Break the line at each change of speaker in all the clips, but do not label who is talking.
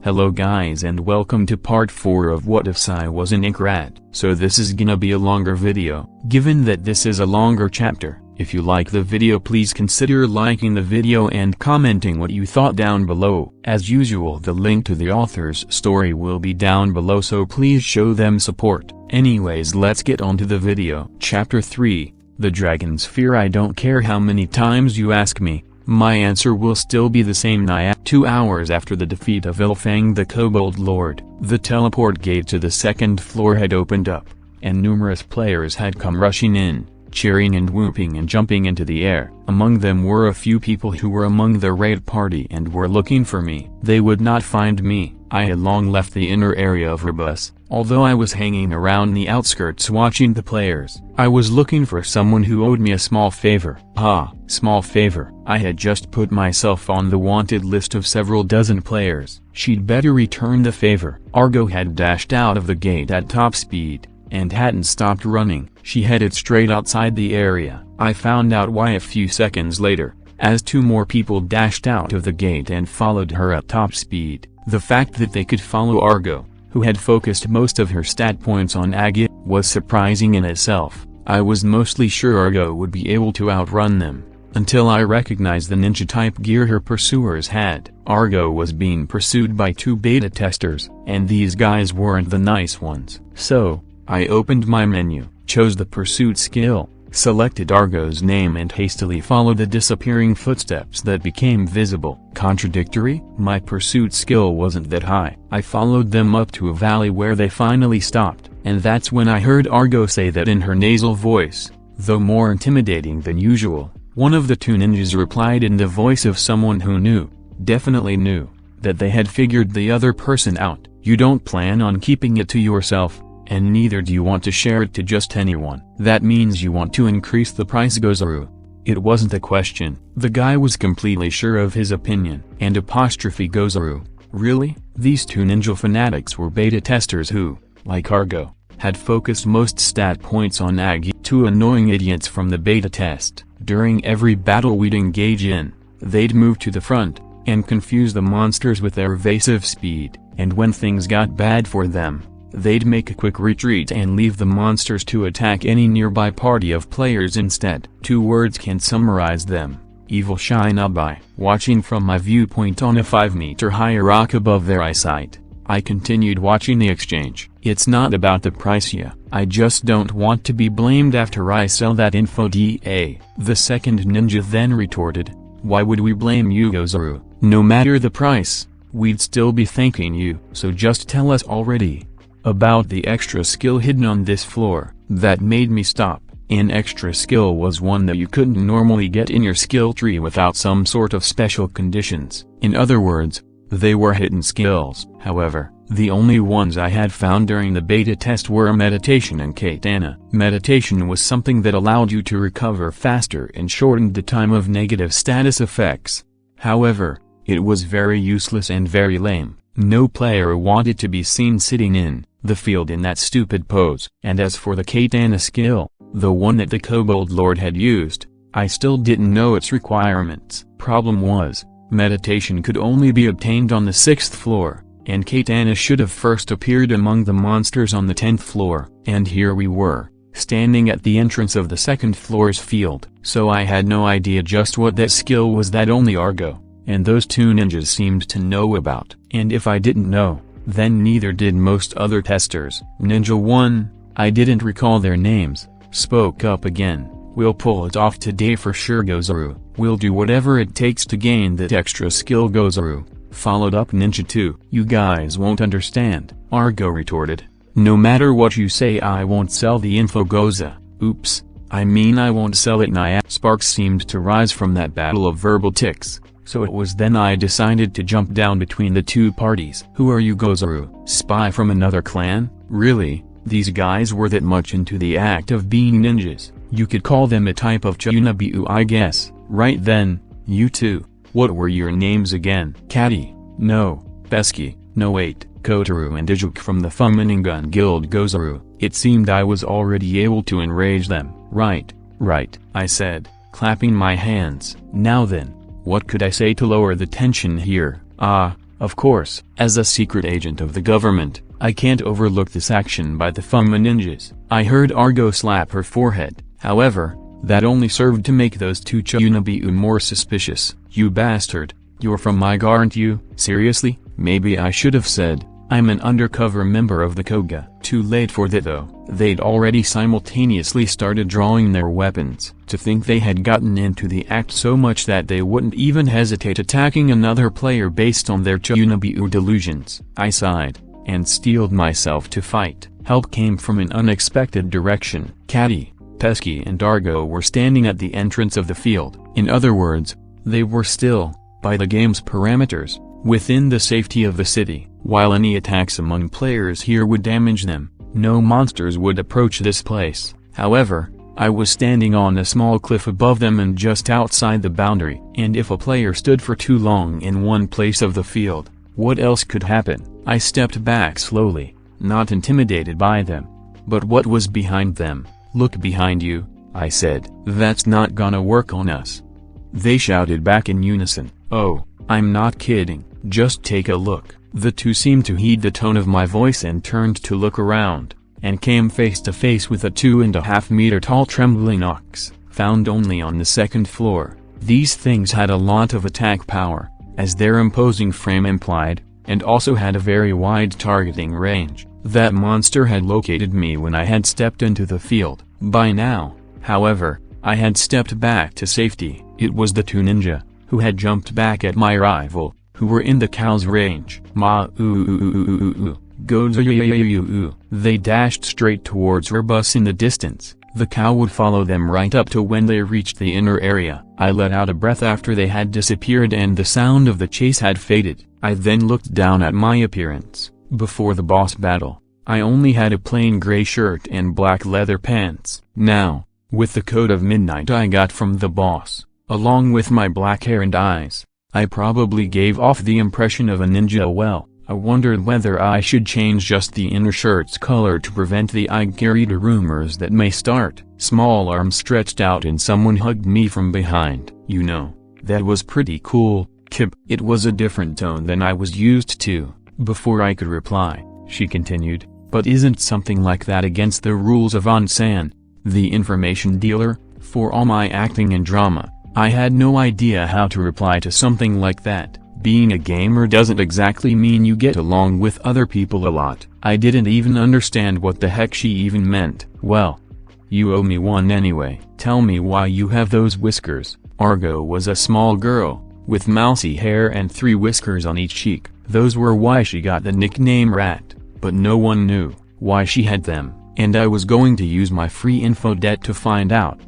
Hello guys and welcome to part 4 of What If Issei was in Aincrad. So this is gonna be a longer video. Given that this is a longer chapter, if you like the video please consider liking the video and commenting what you thought down below. As usual the link to the author's story will be down below so please show them support. Anyways let's get on to the video. Chapter 3, The Dragon's Fear. I don't care how many times you ask me, my answer will still be the same. 2 hours after the defeat of Ilfang the Kobold Lord, the teleport gate to the second floor had opened up, and numerous players had come rushing in, cheering and whooping and jumping into the air. Among them were a few people who were among the raid party and were looking for me. They would not find me. I had long left the inner area of Rebus, although I was hanging around the outskirts watching the players. I was looking for someone who owed me a small favor. Small favor. I had just put myself on the wanted list of several dozen players. She'd better return the favor. Argo had dashed out of the gate at top speed, and hadn't stopped running. She headed straight outside the area. I found out why a few seconds later, as 2 more people dashed out of the gate and followed her at top speed. The fact that they could follow Argo, who had focused most of her stat points on Agi, was surprising in itself. I was mostly sure Argo would be able to outrun them, until I recognized the ninja-type gear her pursuers had. Argo was being pursued by 2 beta testers, and these guys weren't the nice ones. So, I opened my menu, chose the pursuit skill, selected Argo's name and hastily followed the disappearing footsteps that became visible. Contradictory? My pursuit skill wasn't that high. I followed them up to a valley where they finally stopped, and that's when I heard Argo say that in her nasal voice, though more intimidating than usual. One of the 2 ninjas replied in the voice of someone who knew, definitely knew, that they had figured the other person out. You don't plan on keeping it to yourself, and neither do you want to share it to just anyone. That means you want to increase the price. Gozaru. It wasn't a question. The guy was completely sure of his opinion. And apostrophe Gozaru. Really? These 2 ninja fanatics were beta testers who, like Argo, had focused most stat points on Agi. 2 annoying idiots from the beta test. During every battle we'd engage in, they'd move to the front, and confuse the monsters with their evasive speed, and when things got bad for them, they'd make a quick retreat and leave the monsters to attack any nearby party of players instead. 2 words can summarize them: evil shinobi. Watching from my viewpoint on a 5-meter high rock above their eyesight, I continued watching the exchange. It's not about the price yet. I just don't want to be blamed after I sell that info. The second ninja then retorted, why would we blame you, Gozaru? No matter the price, we'd still be thanking you. So just tell us already about the extra skill hidden on this floor. That made me stop. An extra skill was one that you couldn't normally get in your skill tree without some sort of special conditions. In other words, they were hidden skills. However, the only ones I had found during the beta test were meditation and katana. Meditation was something that allowed you to recover faster and shortened the time of negative status effects. However, it was very useless and very lame. No player wanted to be seen sitting in the field in that stupid pose. And as for the katana skill, the one that the Kobold Lord had used, I still didn't know its requirements. Problem was, meditation could only be obtained on the 6th floor, and katana should have first appeared among the monsters on the 10th floor. And here we were, standing at the entrance of the 2nd floor's field. So I had no idea just what that skill was that only Argo and those 2 ninjas seemed to know about. And if I didn't know, then neither did most other testers. Ninja 1, I didn't recall their names, spoke up again. We'll pull it off today for sure, Gozaru. We'll do whatever it takes to gain that extra skill, Gozaru. Followed up Ninja 2. You guys won't understand, Argo retorted. No matter what you say I won't sell the info, Goza. Oops, I mean I won't sell it. Sparks seemed to rise from that battle of verbal tics. So it was then I decided to jump down between the 2 parties. Who are you, Gozaru? Spy from another clan? Really? These guys were that much into the act of being ninjas? You could call them a type of Chunabiu, I guess. Right then, you 2. What were your names again? Caddy? No. Pesky? No wait. Kotaru and Ijuk from the Fuminingun Guild. Gozaru. It seemed I was already able to enrage them. Right, I said, clapping my hands. Now then, what could I say to lower the tension here? Of course, as a secret agent of the government, I can't overlook this action by the Fuma ninjas. I heard Argo slap her forehead. However, that only served to make those two Chunabiu more suspicious. You bastard, you're from my guard, aren't you? Seriously? Maybe I should have said, I'm an undercover member of the Koga. Too late for that though. They'd already simultaneously started drawing their weapons. To think they had gotten into the act so much that they wouldn't even hesitate attacking another player based on their Chunabiu delusions. I sighed, and steeled myself to fight. Help came from an unexpected direction. Caddy, Pesky and Argo were standing at the entrance of the field. In other words, they were still, by the game's parameters, within the safety of the city. While any attacks among players here would damage them, no monsters would approach this place. However, I was standing on a small cliff above them and just outside the boundary. And if a player stood for too long in one place of the field, what else could happen? I stepped back slowly, not intimidated by them. But what was behind them? Look behind you, I said. That's not gonna work on us. They shouted back in unison. Oh, I'm not kidding, just take a look. The two seemed to heed the tone of my voice and turned to look around, and came face to face with a 2.5-meter tall trembling ox, found only on the second floor. These things had a lot of attack power, as their imposing frame implied, and also had a very wide targeting range. That monster had located me when I had stepped into the field. By now, however, I had stepped back to safety. It was the two ninja, who had jumped back at my rival, who were in the cow's range. They dashed straight towards her bus in the distance. The cow would follow them right up to when they reached the inner area. I let out a breath after they had disappeared and the sound of the chase had faded. I then looked down at my appearance. Before the boss battle, I only had a plain gray shirt and black leather pants. Now, with the coat of midnight I got from the boss, along with my black hair and eyes, I probably gave off the impression of a ninja. Well, I wondered whether I should change just the inner shirt's color to prevent the Aincrad rumors that may start. Small arms stretched out and someone hugged me from behind. You know, that was pretty cool, Kip. It was a different tone than I was used to. Before I could reply, she continued, but isn't something like that against the rules of Ansan, the information dealer? For all my acting and drama, I had no idea how to reply to something like that. Being a gamer doesn't exactly mean you get along with other people a lot. I didn't even understand what the heck she even meant. Well, you owe me one anyway. Tell me why you have those whiskers. Argo was a small girl, with mousy hair and 3 whiskers on each cheek. Those were why she got the nickname Rat, but no one knew why she had them, and I was going to use my free info debt to find out.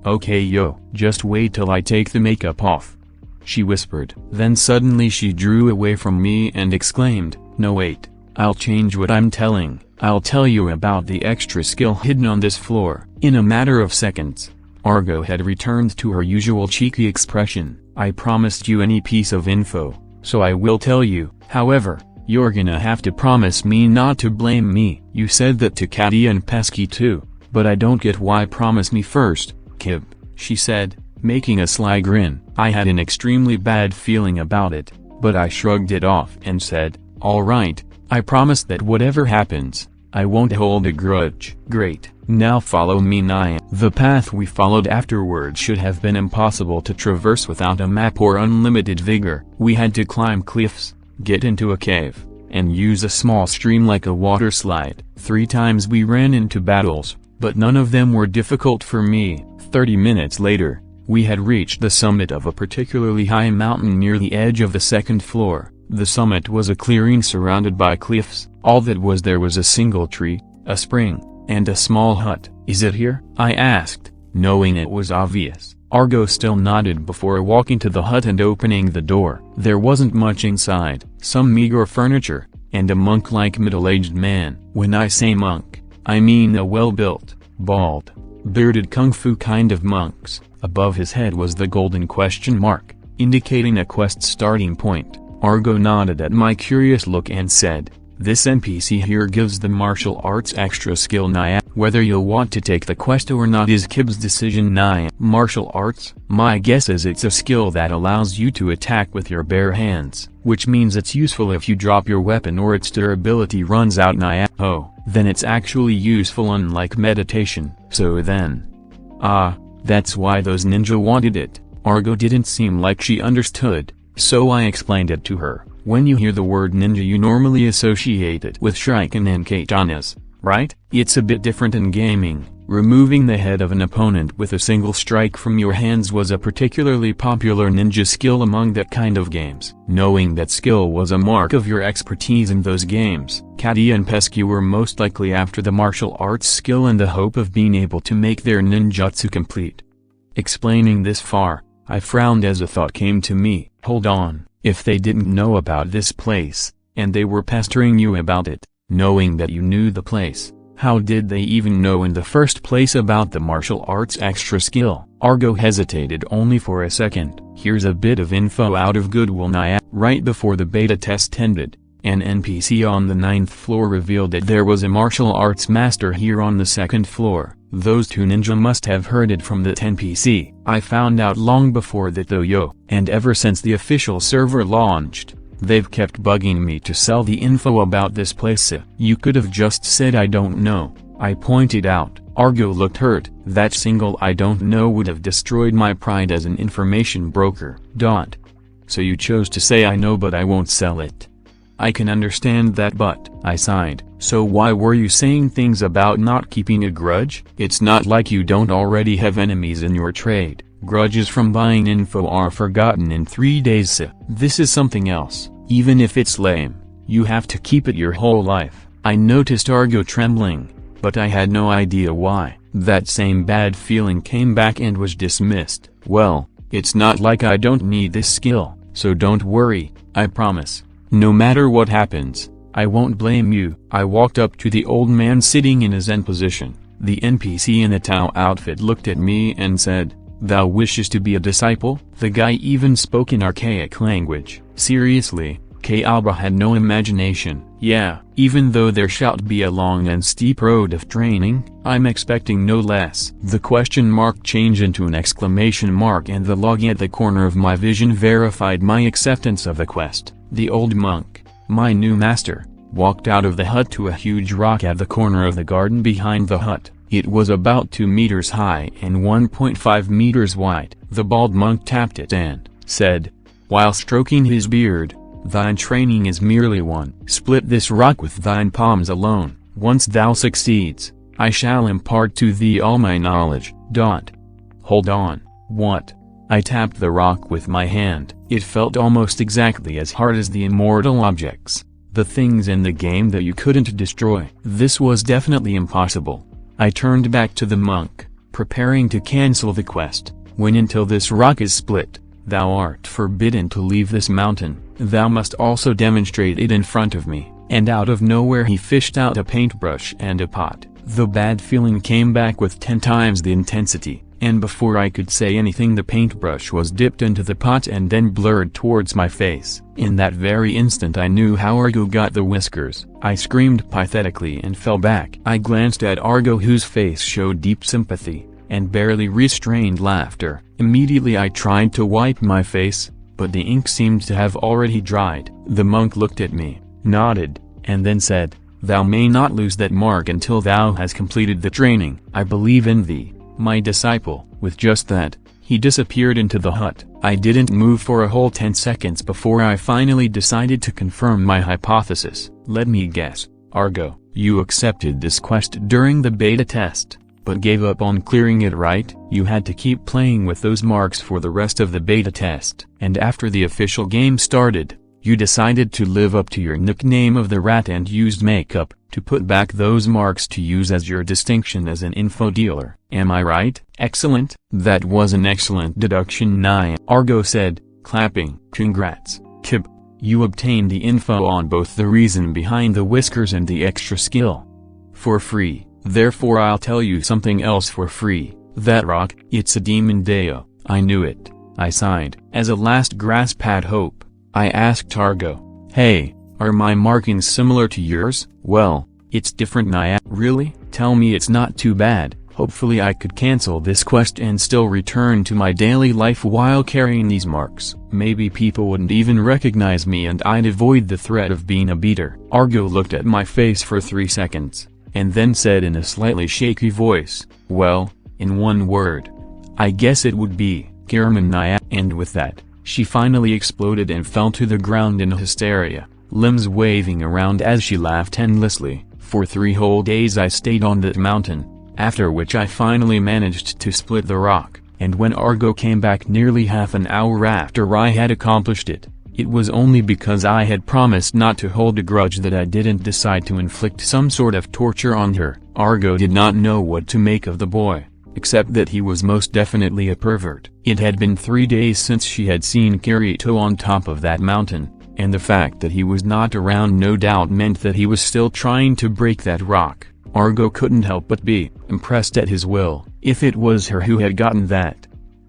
Okay yo, just wait till I take the makeup off, she whispered. Then suddenly she drew away from me and exclaimed, no wait, I'll change what I'm telling. I'll tell you about the extra skill hidden on this floor. In a matter of seconds, Argo had returned to her usual cheeky expression. I promised you any piece of info, so I will tell you. However, you're gonna have to promise me not to blame me. You said that to Caddy and Pesky too, but I don't get why. Promise me first, Kib, she said, making a sly grin. I had an extremely bad feeling about it, but I shrugged it off and said, alright, I promise that whatever happens, I won't hold a grudge. Great, now follow me. Nyan. The path we followed afterward should have been impossible to traverse without a map or unlimited vigor. We had to climb cliffs, get into a cave, and use a small stream like a water slide. 3 times we ran into battles, but none of them were difficult for me. 30 minutes later, we had reached the summit of a particularly high mountain near the edge of the 2nd floor. The summit was a clearing surrounded by cliffs. All that was there was a single tree, a spring, and a small hut. Is it here? I asked, knowing it was obvious. Argo still nodded before walking to the hut and opening the door. There wasn't much inside, some meager furniture, and a monk-like middle-aged man. When I say monk, I mean a well-built, bald, bearded kung fu kind of monks. Above his head was the golden question mark, indicating a quest starting point. Argo nodded at my curious look and said, this NPC here gives the martial arts extra skill Naya. Whether you'll want to take the quest or not is Kib's decision. 9. Martial arts? My guess is it's a skill that allows you to attack with your bare hands, which means it's useful if you drop your weapon or its durability runs out. Oh, then it's actually useful, unlike meditation. So then. That's why those ninja wanted it. Argo didn't seem like she understood, so I explained it to her. When you hear the word ninja you normally associate it with shuriken and katanas, right? It's a bit different in gaming. Removing the head of an opponent with a single strike from your hands was a particularly popular ninja skill among that kind of games. Knowing that skill was a mark of your expertise in those games, Katia and Pesky were most likely after the martial arts skill in the hope of being able to make their ninjutsu complete. Explaining this far, I frowned as a thought came to me. Hold on, if they didn't know about this place, and they were pestering you about it, knowing that you knew the place, how did they even know in the first place about the martial arts extra skill? Argo hesitated only for a second. Here's a bit of info out of goodwill. Right before the beta test ended, an NPC on the 9th floor revealed that there was a martial arts master here on the 2nd floor. Those two ninja must have heard it from that NPC. I found out long before that though, and ever since the official server launched, they've kept bugging me to sell the info about this place. You could have just said I don't know, I pointed out. Argo looked hurt. That single I don't know would have destroyed my pride as an information broker. So you chose to say I know but I won't sell it. I can understand that, but, I sighed. So why were you saying things about not keeping a grudge? It's not like you don't already have enemies in your trade. Grudges from buying info are forgotten in 3 days. This is something else. Even if it's lame, you have to keep it your whole life. I noticed Argo trembling, but I had no idea why. That same bad feeling came back and was dismissed. Well, it's not like I don't need this skill, so don't worry, I promise. No matter what happens, I won't blame you. I walked up to the old man sitting in a Zen position. The NPC in the Tao outfit looked at me and said, "Thou wishes to be a disciple?" The guy even spoke in archaic language. Seriously, Kayaba had no imagination. Yeah, even though there shall be a long and steep road of training, I'm expecting no less. The question mark changed into an exclamation mark and the log at the corner of my vision verified my acceptance of the quest. The old monk, my new master, walked out of the hut to a huge rock at the corner of the garden behind the hut. It was about 2 meters high and 1.5 meters wide. The bald monk tapped it and said, while stroking his beard, "Thine training is merely one. Split this rock with thine palms alone. Once thou succeeds, I shall impart to thee all my knowledge." Hold on, what? I tapped the rock with my hand. It felt almost exactly as hard as the immortal objects, the things in the game that you couldn't destroy. This was definitely impossible. I turned back to the monk, preparing to cancel the quest. "When until this rock is split, thou art forbidden to leave this mountain. Thou must also demonstrate it in front of me." And out of nowhere he fished out a paintbrush and a pot. The bad feeling came back with 10 times the intensity, and before I could say anything the paintbrush was dipped into the pot and then blurred towards my face. In that very instant I knew how Argo got the whiskers. I screamed pathetically and fell back. I glanced at Argo whose face showed deep sympathy, and barely restrained laughter. Immediately I tried to wipe my face, but the ink seemed to have already dried. The monk looked at me, nodded, and then said, "Thou may not lose that mark until thou has completed the training. I believe in thee, my disciple." With just that, he disappeared into the hut. I didn't move for a whole 10 seconds before I finally decided to confirm my hypothesis. "Let me guess, Argo, you accepted this quest during the beta test, but gave up on clearing it, right? You had to keep playing with those marks for the rest of the beta test. And after the official game started, you decided to live up to your nickname of the rat and used makeup to put back those marks to use as your distinction as an info dealer. Am I right?" "Excellent. That was an excellent deduction." Argo said, clapping. "Congrats, Kib. You obtained the info on both the reason behind the whiskers and the extra skill. For free. Therefore I'll tell you something else for free. That rock, it's a demon Deo." I knew it. I sighed. As a last grasp at hope, I asked Argo, "Hey, are my markings similar to yours?" "Well, it's different." "Really?" Tell me it's not too bad. Hopefully I could cancel this quest and still return to my daily life while carrying these marks. Maybe people wouldn't even recognize me and I'd avoid the threat of being a beater. Argo looked at my face for 3 seconds, and then said in a slightly shaky voice, well, in one word, I guess it would be Naya. And with that, she finally exploded and fell to the ground in hysteria, limbs waving around as she laughed endlessly. For 3 whole days I stayed on that mountain, after which I finally managed to split the rock, and when Argo came back nearly half an hour after I had accomplished it, it was only because I had promised not to hold a grudge that I didn't decide to inflict some sort of torture on her. Argo did not know what to make of the boy, except that he was most definitely a pervert. It had been 3 days since she had seen Kirito on top of that mountain, and the fact that he was not around no doubt meant that he was still trying to break that rock. Argo couldn't help but be impressed at his will. If it was her who had gotten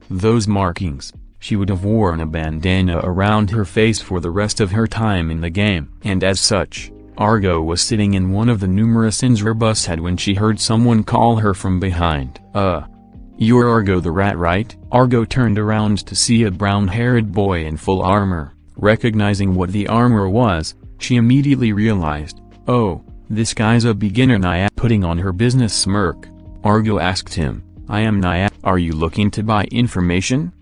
those markings, she would have worn a bandana around her face for the rest of her time in the game. And as such, Argo was sitting in one of the numerous Inzra bus head when she heard someone call her from behind. You're Argo the rat, right? Argo turned around to see a brown-haired boy in full armor. Recognizing what the armor was, she immediately realized, oh, this guy's a beginner. Naya, putting on her business smirk, Argo asked him, I am Naya, are you looking to buy information?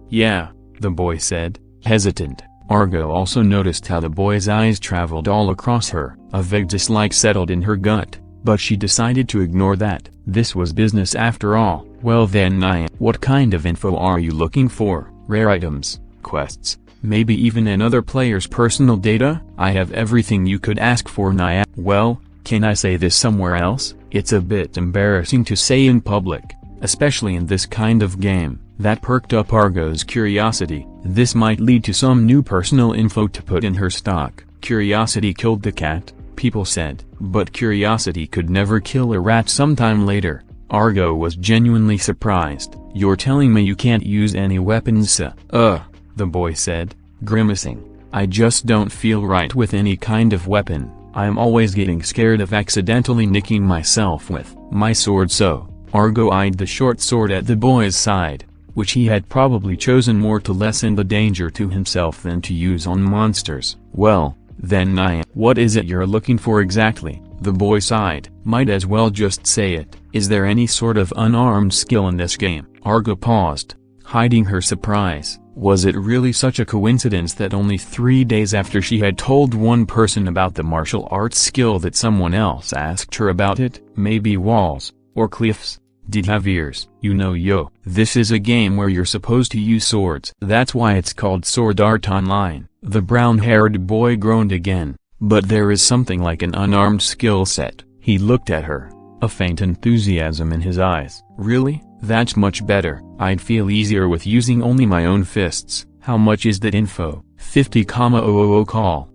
Yeah, the boy said, hesitant. Argo also noticed how the boy's eyes traveled all across her. A vague dislike settled in her gut, but she decided to ignore that. This was business after all. Well then, Naya, what kind of info are you looking for? Rare items, quests, maybe even another player's personal data? I have everything you could ask for, Naya. Well, can I say this somewhere else? It's a bit embarrassing to say in public, especially in this kind of game. That perked up Argo's curiosity. This might lead to some new personal info to put in her stock. Curiosity killed the cat, people said, but curiosity could never kill a rat. Sometime later, Argo was genuinely surprised. You're telling me you can't use any weapons? The boy said, grimacing. I just don't feel right with any kind of weapon. I'm always getting scared of accidentally nicking myself with my sword. So, Argo eyed the short sword at the boy's side, which he had probably chosen more to lessen the danger to himself than to use on monsters. Well, then Naya, what is it you're looking for exactly? The boy sighed. Might as well just say it. Is there any sort of unarmed skill in this game? Argo paused, hiding her surprise. Was it really such a coincidence that only 3 days after she had told one person about the martial arts skill that someone else asked her about it? Maybe walls, or cliffs, did have ears. You know, yo, this is a game where you're supposed to use swords. That's why it's called Sword Art Online. The brown-haired boy groaned again. But there is something like an unarmed skill set. He looked at her, a faint enthusiasm in his eyes. Really? That's much better. I'd feel easier with using only my own fists. How much is that info? 50,000 call.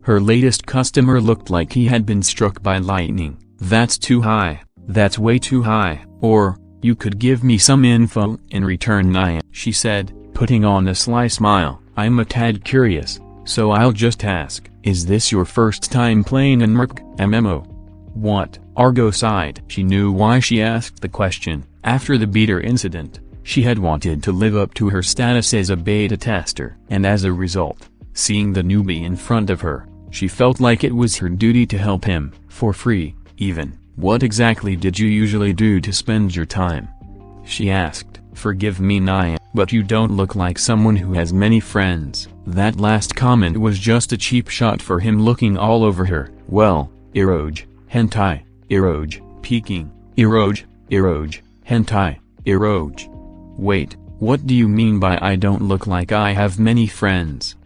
Her latest customer looked like he had been struck by lightning. That's too high. That's way too high. Or, you could give me some info in return, Naya, she said, putting on a sly smile. I'm a tad curious, so I'll just ask. Is this your first time playing an MMO? What? Argo sighed. She knew why she asked the question. After the beater incident, she had wanted to live up to her status as a beta tester. And as a result, seeing the newbie in front of her, she felt like it was her duty to help him, for free, even. What exactly did you usually do to spend your time? She asked. Forgive me, Naya, but you don't look like someone who has many friends. That last comment was just a cheap shot for him looking all over her. Well, eroge, hentai, eroge, peeking, eroge, hentai, eroge. Wait, what do you mean by I don't look like I have many friends?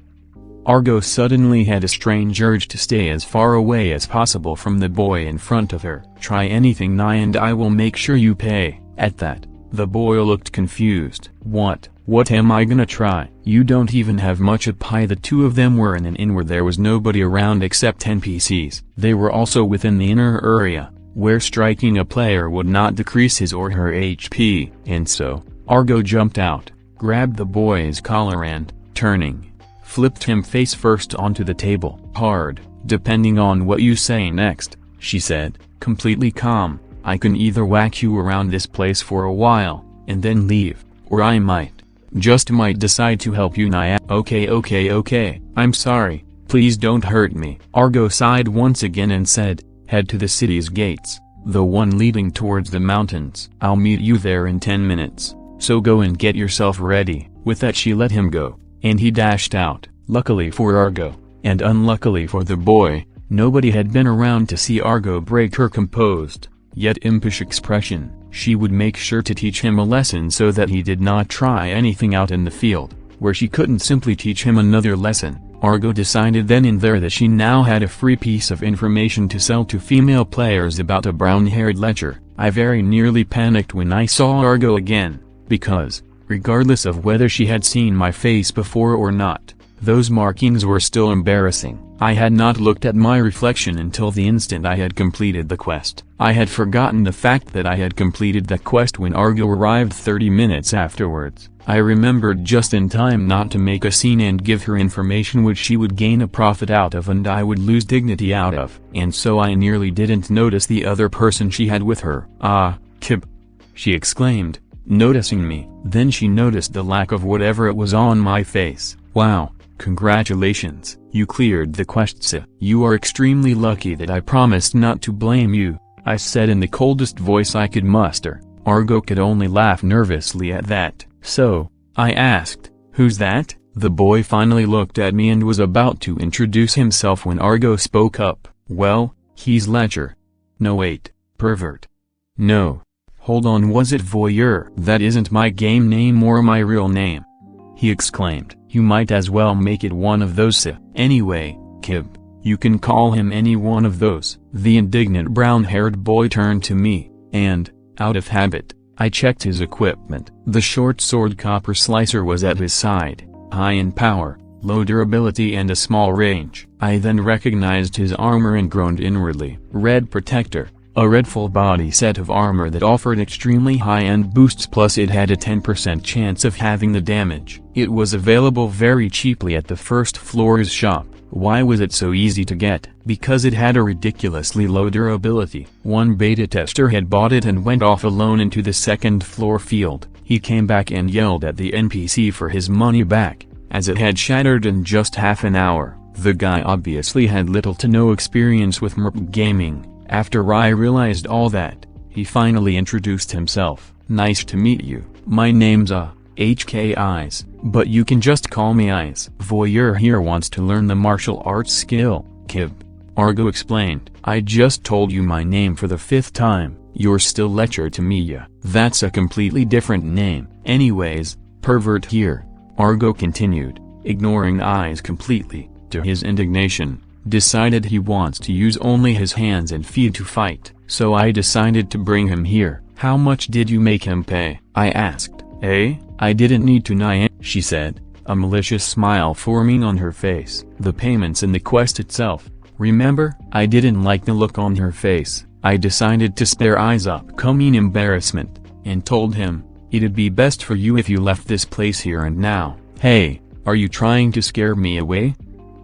Argo suddenly had a strange urge to stay as far away as possible from the boy in front of her. Try anything, Naya, and I will make sure you pay. At that, the boy looked confused. What am I gonna try? You don't even have much of pie. The two of them were in an inn where there was nobody around except NPCs. They were also within the inner area, where striking a player would not decrease his or her HP. And so, Argo jumped out, grabbed the boy's collar and, turning, flipped him face first onto the table. Hard, depending on what you say next, she said, completely calm. I can either whack you around this place for a while, and then leave, or I might decide to help you Naya. Okay, I'm sorry, please don't hurt me. Argo sighed once again and said, head to the city's gates, the one leading towards the mountains. I'll meet you there in 10 minutes, so go and get yourself ready. With that she let him go, and he dashed out. Luckily for Argo, and unluckily for the boy, nobody had been around to see Argo break her composed, yet impish expression. She would make sure to teach him a lesson so that he did not try anything out in the field, where she couldn't simply teach him another lesson. Argo decided then and there that she now had a free piece of information to sell to female players about a brown-haired lecher. I very nearly panicked when I saw Argo again, because, regardless of whether she had seen my face before or not, those markings were still embarrassing. I had not looked at my reflection until the instant I had completed the quest. I had forgotten the fact that I had completed that quest when Argo arrived 30 minutes afterwards. I remembered just in time not to make a scene and give her information which she would gain a profit out of and I would lose dignity out of. And so I nearly didn't notice the other person she had with her. Ah, Kib! She exclaimed, noticing me. Then she noticed the lack of whatever it was on my face. Wow, congratulations, you cleared the quest. You are extremely lucky that I promised not to blame you, I said in the coldest voice I could muster. Argo could only laugh nervously at that. So, I asked, who's that? The boy finally looked at me and was about to introduce himself when Argo spoke up. Well, he's lecher. No wait, pervert. No. Hold on, was it voyeur? That isn't my game name or my real name, he exclaimed. You might as well make it one of those. Anyway, Kib, you can call him any one of those. The indignant brown-haired boy turned to me, and, out of habit, I checked his equipment. The short sword copper slicer was at his side, high in power, low durability and a small range. I then recognized his armor and groaned inwardly. Red protector, a red full body set of armor that offered extremely high-end boosts, plus it had a 10% chance of having the damage. It was available very cheaply at the first floor's shop. Why was it so easy to get? Because it had a ridiculously low durability. One beta tester had bought it and went off alone into the second floor field. He came back and yelled at the NPC for his money back, as it had shattered in just half an hour. The guy obviously had little to no experience with merp gaming. After I realized all that, he finally introduced himself. Nice to meet you. My name's HK Eyes, but you can just call me Eyes. Voyeur here wants to learn the martial arts skill, Kib. Argo explained. I just told you my name for the 5th time. You're still lecher to me, yeah. That's a completely different name. Anyways, pervert here, Argo continued, ignoring Eyes completely. To his indignation, decided he wants to use only his hands and feet to fight. So I decided to bring him here. How much did you make him pay? I asked. I didn't need to, Nyan, she said, a malicious smile forming on her face. The payments in the quest itself. Remember? I didn't like the look on her face. I decided to spare Eyes' upcoming embarrassment, and told him, it'd be best for you if you left this place here and now. Hey, are you trying to scare me away?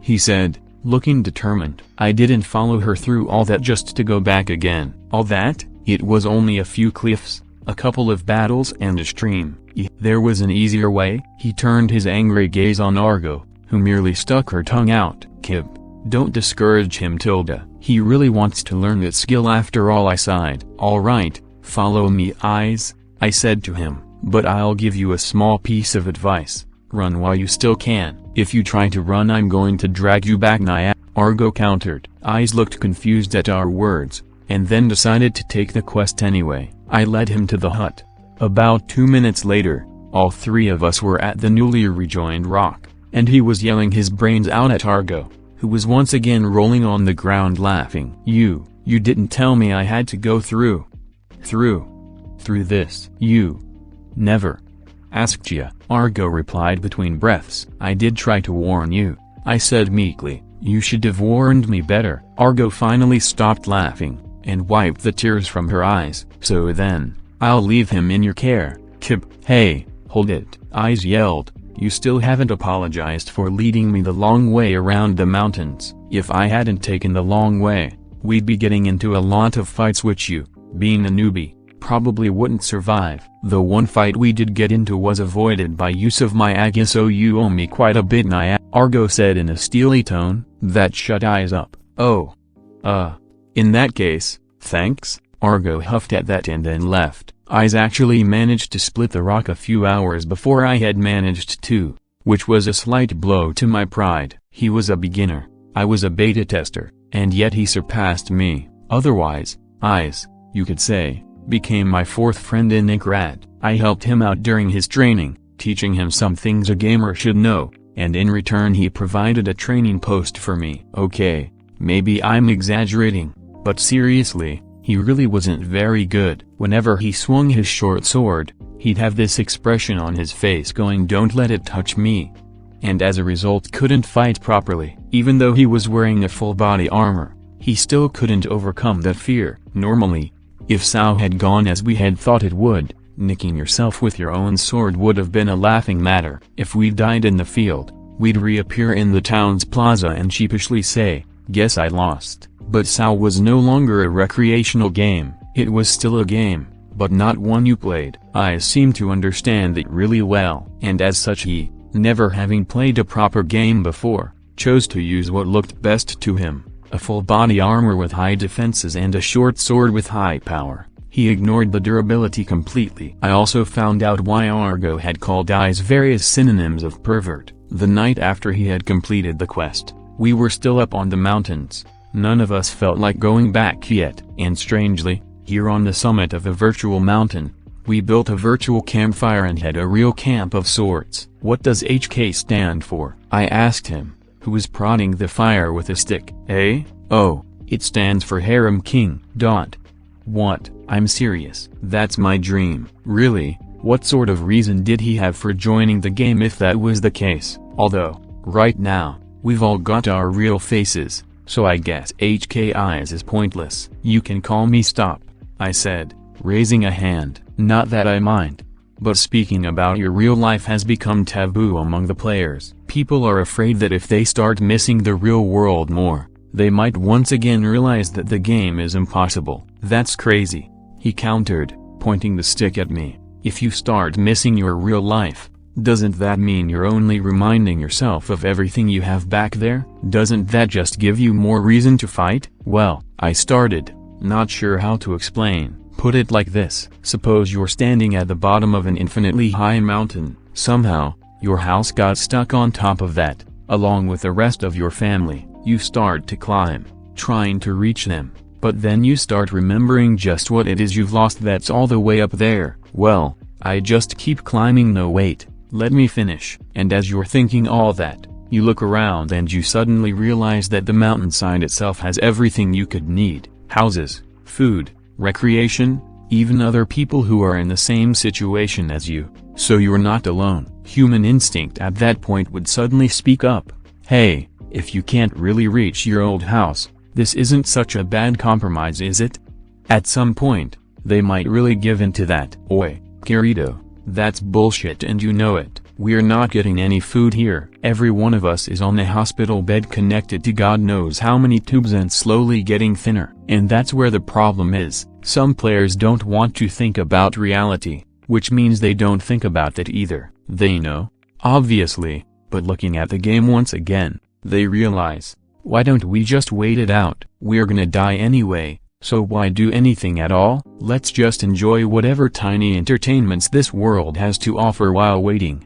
He said, looking determined. I didn't follow her through all that just to go back again. All that? It was only a few cliffs, a couple of battles and a stream. There was an easier way. He turned his angry gaze on Argo, who merely stuck her tongue out. Kib, don't discourage him, Tilda. He really wants to learn that skill after all, I sighed. Alright, follow me, Eyes, I said to him, but I'll give you a small piece of advice. Run while you still can. If you try to run, I'm going to drag you back, Naya, Argo countered. Eyes looked confused at our words, and then decided to take the quest anyway. I led him to the hut. About 2 minutes later, all 3 of us were at the newly rejoined rock, and he was yelling his brains out at Argo, who was once again rolling on the ground laughing. You didn't tell me I had to go through this. You never asked ya, Argo replied between breaths. I did try to warn you, I said meekly. You should have warned me better. Argo finally stopped laughing, and wiped the tears from her eyes. So then, I'll leave him in your care. Kib, hey, hold it, Eyes yelled. You still haven't apologized for leading me the long way around the mountains. If I hadn't taken the long way, we'd be getting into a lot of fights, which you Being a newbie, probably wouldn't survive. The one fight we did get into was avoided by use of my agi, so you owe me quite a bit, Argo said in a steely tone that shut Eyes up. Oh. In that case, thanks. Argo huffed at that and then left. Eyes actually managed to split the rock a few hours before I had managed to, which was a slight blow to my pride. He was a beginner, I was a beta tester, and yet he surpassed me. Otherwise, Eyes, you could say, became my fourth friend in Aincrad. I helped him out during his training, teaching him some things a gamer should know, and in return he provided a training post for me. Okay, maybe I'm exaggerating, but seriously, he really wasn't very good. Whenever he swung his short sword, he'd have this expression on his face going, "Don't let it touch me." And as a result couldn't fight properly. Even though he was wearing a full body armor, he still couldn't overcome that fear. Normally, if Sao had gone as we had thought it would, nicking yourself with your own sword would have been a laughing matter. If we died in the field, we'd reappear in the town's plaza and sheepishly say, "Guess I lost." But Sao was no longer a recreational game. It was still a game, but not one you played. I seemed to understand it really well, and as such he, never having played a proper game before, chose to use what looked best to him, a full body armor with high defenses and a short sword with high power. He ignored the durability completely. I also found out why Argo had called Eyes various synonyms of pervert. The night after he had completed the quest, we were still up on the mountains. None of us felt like going back yet. And strangely, here on the summit of a virtual mountain, we built a virtual campfire and had a real camp of sorts. "What does HK stand for?" I asked him, who was prodding the fire with a stick. "Eh? Oh, it stands for Harem King. What? I'm serious. That's my dream." "Really? What sort of reason did he have for joining the game if that was the case? Although, right now, we've all got our real faces, so I guess HK Eyes is pointless." "You can call me Stop," I said, raising a hand. "Not that I mind. But speaking about your real life has become taboo among the players. People are afraid that if they start missing the real world more, they might once again realize that the game is impossible." "That's crazy," he countered, pointing the stick at me. "If you start missing your real life, doesn't that mean you're only reminding yourself of everything you have back there? Doesn't that just give you more reason to fight?" "Well," I started, not sure how to explain. "Put it like this. Suppose you're standing at the bottom of an infinitely high mountain. Somehow, your house got stuck on top of that, along with the rest of your family. You start to climb, trying to reach them, but then you start remembering just what it is you've lost that's all the way up there. Well, I just keep climbing. No wait, let me finish." And as you're thinking all that, you look around and you suddenly realize that the mountainside itself has everything you could need: houses, food, recreation, even other people who are in the same situation as you. So you're not alone. Human instinct at that point would suddenly speak up. "Hey, if you can't really reach your old house, this isn't such a bad compromise, is it?" At some point, they might really give in to that. "Oi, querido, that's bullshit and you know it. We're not getting any food here. Every one of us is on a hospital bed connected to God knows how many tubes and slowly getting thinner." And that's where the problem is. Some players don't want to think about reality, which means they don't think about that either. They know, obviously, but looking at the game once again, they realize, why don't we just wait it out? We're gonna die anyway, so why do anything at all? Let's just enjoy whatever tiny entertainments this world has to offer while waiting.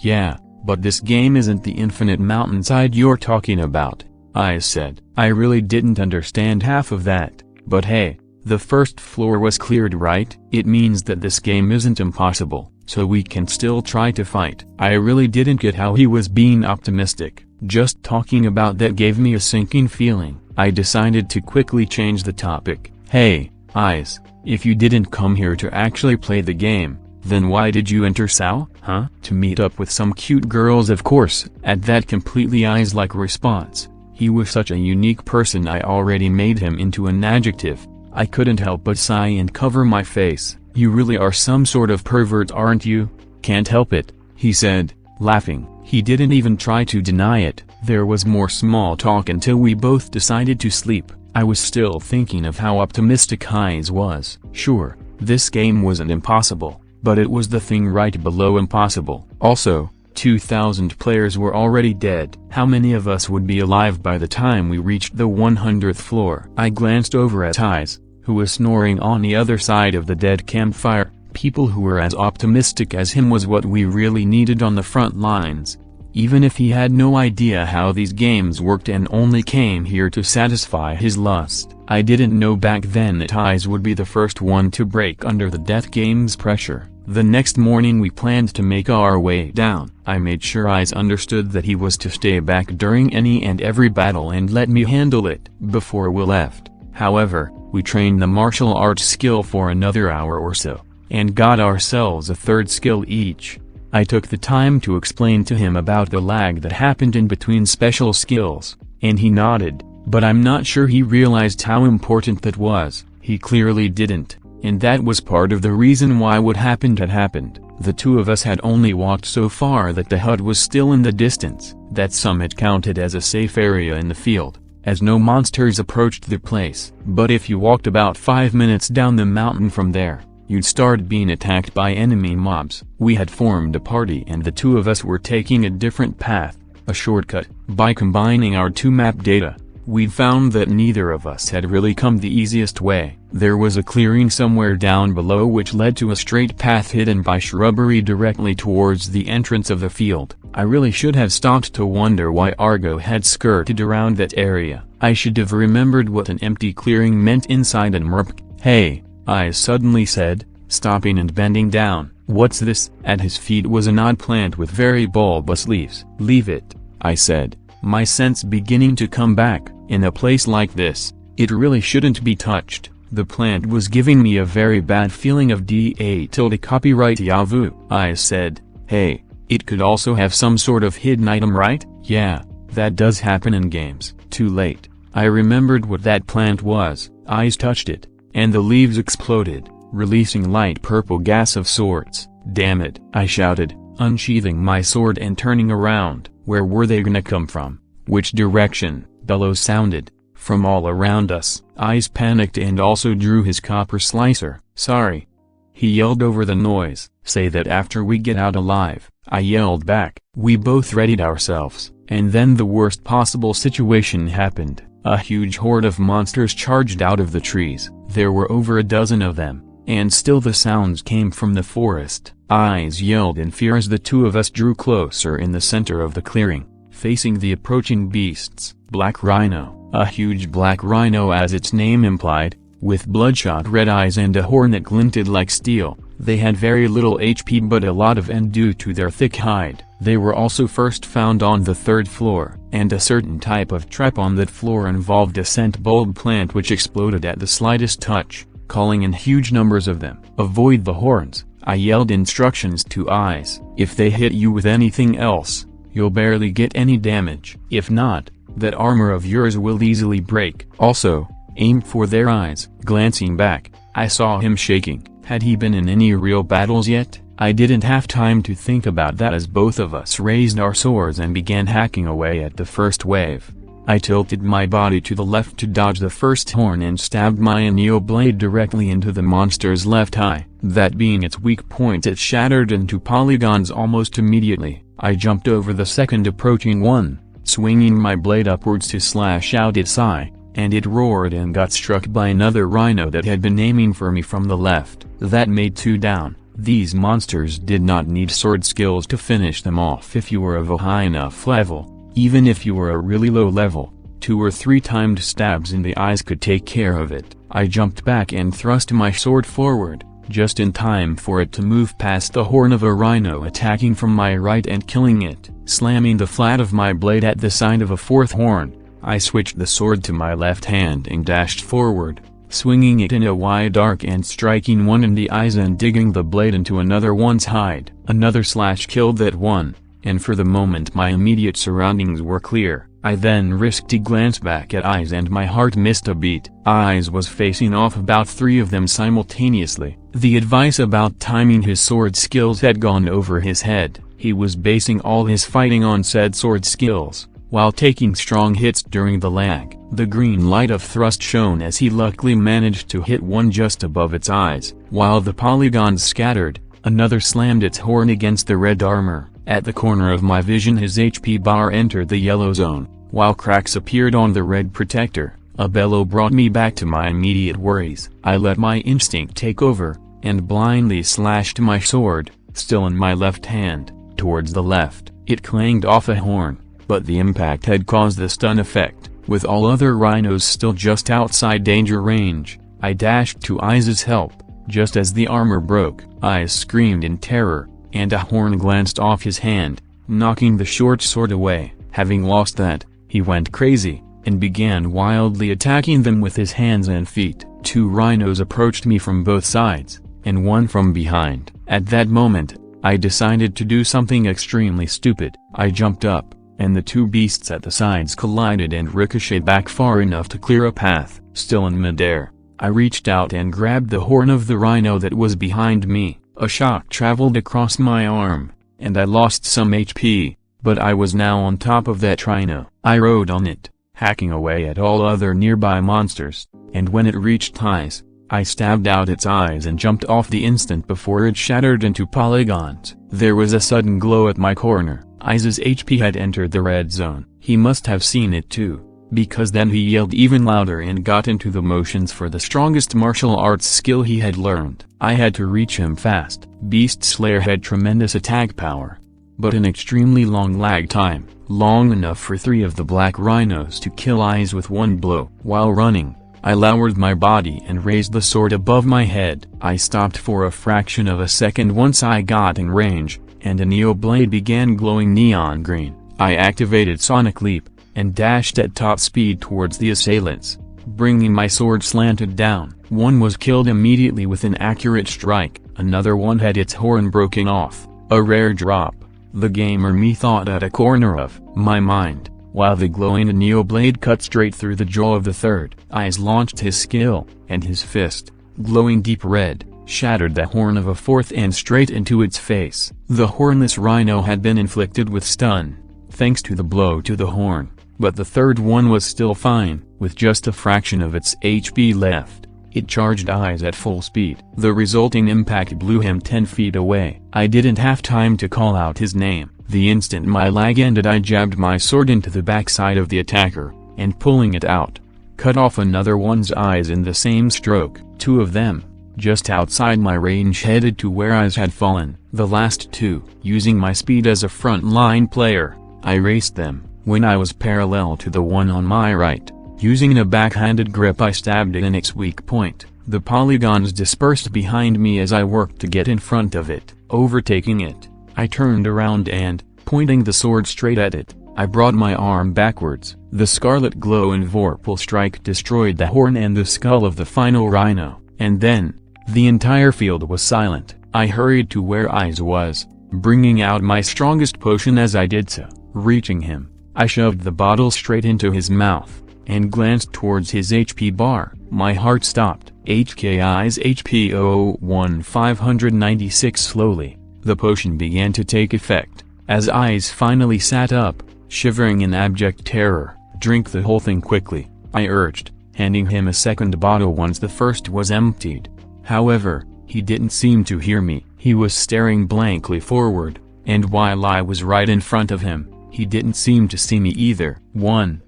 "Yeah, but this game isn't the infinite mountainside you're talking about," I said. I really didn't understand half of that, but hey, the first floor was cleared, right? It means that this game isn't impossible, so we can still try to fight. I really didn't get how he was being optimistic. Just talking about that gave me a sinking feeling. I decided to quickly change the topic. "Hey, Eyes, if you didn't come here to actually play the game, then why did you enter Sao, huh?" "To meet up with some cute girls, of course." At that completely Eyes-like response, he was such a unique person I already made him into an adjective. I couldn't help but sigh and cover my face. "You really are some sort of pervert, aren't you?" "Can't help it," he said, laughing. He didn't even try to deny it. There was more small talk until we both decided to sleep. I was still thinking of how optimistic Issei was. Sure, this game wasn't impossible, but it was the thing right below impossible. Also, 2,000 players were already dead. How many of us would be alive by the time we reached the 100th floor? I glanced over at Issei, who was snoring on the other side of the dead campfire. People who were as optimistic as him was what we really needed on the front lines. Even if he had no idea how these games worked and only came here to satisfy his lust. I didn't know back then that Issei would be the first one to break under the death game's pressure. The next morning we planned to make our way down. I made sure Issei understood that he was to stay back during any and every battle and let me handle it. Before we left, however, we trained the martial arts skill for another hour or so, and got ourselves a third skill each. I took the time to explain to him about the lag that happened in between special skills, and he nodded, but I'm not sure he realized how important that was. He clearly didn't. And that was part of the reason why what happened had happened. The two of us had only walked so far that the hut was still in the distance. That summit counted as a safe area in the field, as no monsters approached the place. But if you walked about 5 minutes down the mountain from there, you'd start being attacked by enemy mobs. We had formed a party and the two of us were taking a different path, a shortcut. By combining our two map data, we'd found that neither of us had really come the easiest way. There was a clearing somewhere down below which led to a straight path hidden by shrubbery directly towards the entrance of the field. I really should have stopped to wonder why Argo had skirted around that area. I should have remembered what an empty clearing meant inside and merp. Hey, I suddenly said, stopping and bending down. What's this? At his feet was an odd plant with very bulbous leaves. Leave it, I said, my sense beginning to come back. In a place like this, it really shouldn't be touched. The plant was giving me a very bad feeling of copyright Yavu. I said, hey, it could also have some sort of hidden item, right? Yeah, that does happen in games. Too late. I remembered what that plant was. Eyes touched it, and the leaves exploded, releasing light purple gas of sorts. Damn it, I shouted, unsheathing my sword and turning around. Where were they gonna come from? Which direction? Bellows sounded, from all around us. Issei panicked and also drew his copper slicer. Sorry. He yelled over the noise. Say that after we get out alive, I yelled back. We both readied ourselves, and then the worst possible situation happened. A huge horde of monsters charged out of the trees. There were over a dozen of them, and still the sounds came from the forest. Issei yelled in fear as the two of us drew closer in the center of the clearing, facing the approaching beasts. Black Rhino, a huge black rhino as its name implied, with bloodshot red eyes and a horn that glinted like steel. They had very little HP but a lot of N due to their thick hide. They were also first found on the 3rd floor, and a certain type of trap on that floor involved a scent bulb plant which exploded at the slightest touch, calling in huge numbers of them. Avoid the horns, I yelled instructions to Issei. If they hit you with anything else, you'll barely get any damage. If not, that armor of yours will easily break. Also, aim for their eyes. Glancing back, I saw him shaking. Had he been in any real battles yet? I didn't have time to think about that as both of us raised our swords and began hacking away at the first wave. I tilted my body to the left to dodge the first horn and stabbed my neo blade directly into the monster's left eye. That being its weak point, it shattered into polygons almost immediately. I jumped over the second approaching one, swinging my blade upwards to slash out its eye, and it roared and got struck by another rhino that had been aiming for me from the left. That made 2 down. These monsters did not need sword skills to finish them off if you were of a high enough level. Even if you were a really low level, 2 or 3 timed stabs in the eyes could take care of it. I jumped back and thrust my sword forward, just in time for it to move past the horn of a rhino attacking from my right and killing it. Slamming the flat of my blade at the side of a 4th horn, I switched the sword to my left hand and dashed forward, swinging it in a wide arc and striking one in the eyes and digging the blade into another one's hide. Another slash killed that one, and for the moment my immediate surroundings were clear. I then risked a glance back at Issei and my heart missed a beat. Issei was facing off about 3 of them simultaneously. The advice about timing his sword skills had gone over his head. He was basing all his fighting on said sword skills, while taking strong hits during the lag. The green light of thrust shone as he luckily managed to hit one just above its eyes. While the polygons scattered, another slammed its horn against the red armor. At the corner of my vision his HP bar entered the yellow zone, while cracks appeared on the red protector. A bellow brought me back to my immediate worries. I let my instinct take over, and blindly slashed my sword, still in my left hand, towards the left. It clanged off a horn, but the impact had caused the stun effect. With all other rhinos still just outside danger range, I dashed to Issei's help. Just as the armor broke, Issei screamed in terror, and a horn glanced off his hand, knocking the short sword away. Having lost that, he went crazy, and began wildly attacking them with his hands and feet. 2 rhinos approached me from both sides, and one from behind. At that moment, I decided to do something extremely stupid. I jumped up, and the 2 beasts at the sides collided and ricocheted back far enough to clear a path. Still in midair, I reached out and grabbed the horn of the rhino that was behind me. A shock traveled across my arm, and I lost some HP, but I was now on top of that rhino. I rode on it, hacking away at all other nearby monsters, and when it reached Issei, I stabbed out its eyes and jumped off the instant before it shattered into polygons. There was a sudden glow at my corner. Issei's HP had entered the red zone. He must have seen it too, because then he yelled even louder and got into the motions for the strongest martial arts skill he had learned. I had to reach him fast. Beast Slayer had tremendous attack power, but an extremely long lag time, long enough for 3 of the black rhinos to kill Issei with one blow. While running, I lowered my body and raised the sword above my head. I stopped for a fraction of a second once I got in range, and a Neo blade began glowing neon green. I activated Sonic Leap, and dashed at top speed towards the assailants, bringing my sword slanted down. One was killed immediately with an accurate strike, another one had its horn broken off, a rare drop. The gamer me thought at a corner of my mind, while the glowing Neo blade cut straight through the jaw of the third. Issei launched his skill, and his fist, glowing deep red, shattered the horn of a fourth and straight into its face. The hornless rhino had been inflicted with stun, thanks to the blow to the horn, but the third one was still fine. With just a fraction of its HP left, it charged Issei at full speed. The resulting impact blew him 10 feet away. I didn't have time to call out his name. The instant my lag ended I jabbed my sword into the backside of the attacker, and pulling it out, cut off another one's eyes in the same stroke. 2 of them, just outside my range, headed to where Issei had fallen. The last 2, using my speed as a front-line player, I raced them. When I was parallel to the one on my right, using a backhanded grip I stabbed it in its weak point. The polygons dispersed behind me as I worked to get in front of it. Overtaking it, I turned around and, pointing the sword straight at it, I brought my arm backwards. The scarlet glow and Vorpal strike destroyed the horn and the skull of the final rhino, and then, the entire field was silent. I hurried to where Issei was, bringing out my strongest potion as I did so. Reaching him, I shoved the bottle straight into his mouth, and glanced towards his HP bar. My heart stopped. Issei's HP 01596. Slowly, the potion began to take effect. As Issei finally sat up, shivering in abject terror, "Drink the whole thing quickly," I urged, handing him a second bottle once the first was emptied. However, he didn't seem to hear me. He was staring blankly forward, and while I was right in front of him, he didn't seem to see me either. One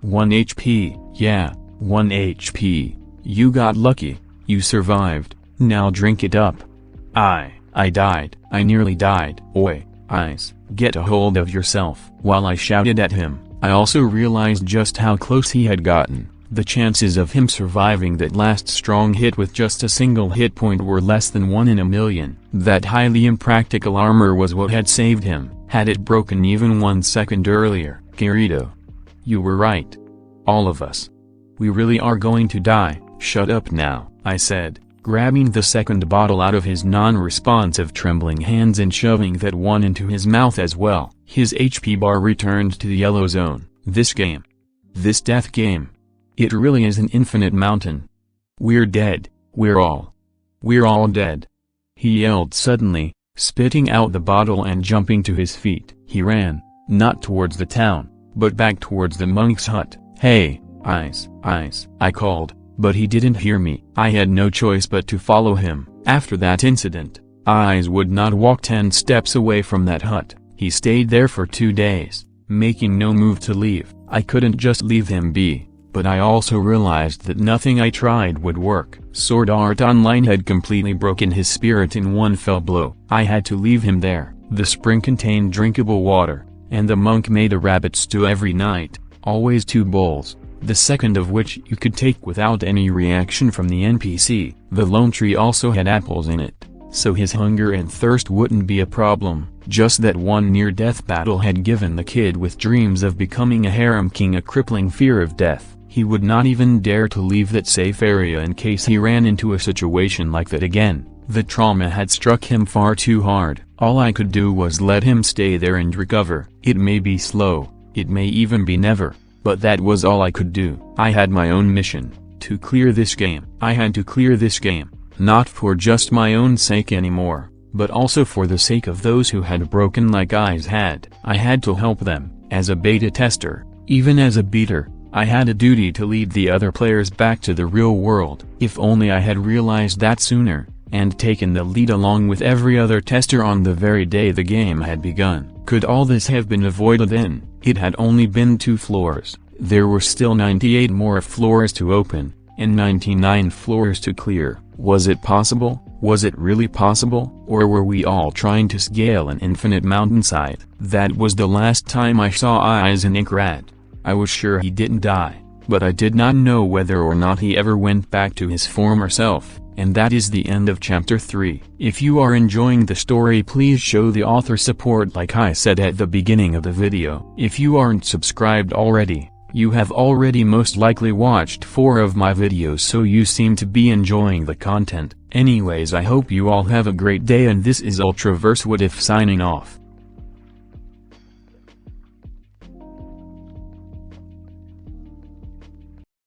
HP, yeah, 1 HP. You got lucky, you survived, now drink it up. I died. I nearly died. Oi, Issei, get a hold of yourself. While I shouted at him, I also realized just how close he had gotten. The chances of him surviving that last strong hit with just a single hit point were less than 1 in a million. That highly impractical armor was what had saved him. Had it broken even 1 second earlier. Kirito, you were right. All of us. We really are going to die. Shut up now, I said, grabbing the second bottle out of his non-responsive trembling hands and shoving that one into his mouth as well. His HP bar returned to the yellow zone. This game. This death game. It really is an infinite mountain. We're dead. We're all dead. He yelled suddenly, spitting out the bottle and jumping to his feet. He ran, not towards the town, but back towards the monk's hut. "Hey, Ice, Ice," I called, but he didn't hear me. I had no choice but to follow him. After that incident, Ice would not walk 10 steps away from that hut. He stayed there for 2 days, making no move to leave. I couldn't just leave him be, but I also realized that nothing I tried would work. Sword Art Online had completely broken his spirit in one fell blow. I had to leave him there. The spring contained drinkable water, and the monk made a rabbit stew every night, always 2 bowls, the second of which you could take without any reaction from the NPC. The lone tree also had apples in it, so his hunger and thirst wouldn't be a problem. Just that one near-death battle had given the kid with dreams of becoming a harem king a crippling fear of death. He would not even dare to leave that safe area in case he ran into a situation like that again. The trauma had struck him far too hard. All I could do was let him stay there and recover. It may be slow, it may even be never, but that was all I could do. I had my own mission, to clear this game. I had to clear this game, not for just my own sake anymore, but also for the sake of those who had broken like Ice had. I had to help them. As a beta tester, even as a beater, I had a duty to lead the other players back to the real world. If only I had realized that sooner, and taken the lead along with every other tester on the very day the game had begun. Could all this have been avoided then? It had only been 2 floors. There were still 98 more floors to open, and 99 floors to clear. Was it possible? Was it really possible? Or were we all trying to scale an infinite mountainside? That was the last time I saw Eyes in Aincrad. I was sure he didn't die, but I did not know whether or not he ever went back to his former self. And that is the end of chapter 3. If you are enjoying the story, please show the author support like I said at the beginning of the video. If you aren't subscribed already, you have already most likely watched 4 of my videos, so you seem to be enjoying the content. Anyways, I hope you all have a great day, and this is Ultraverse What If signing off.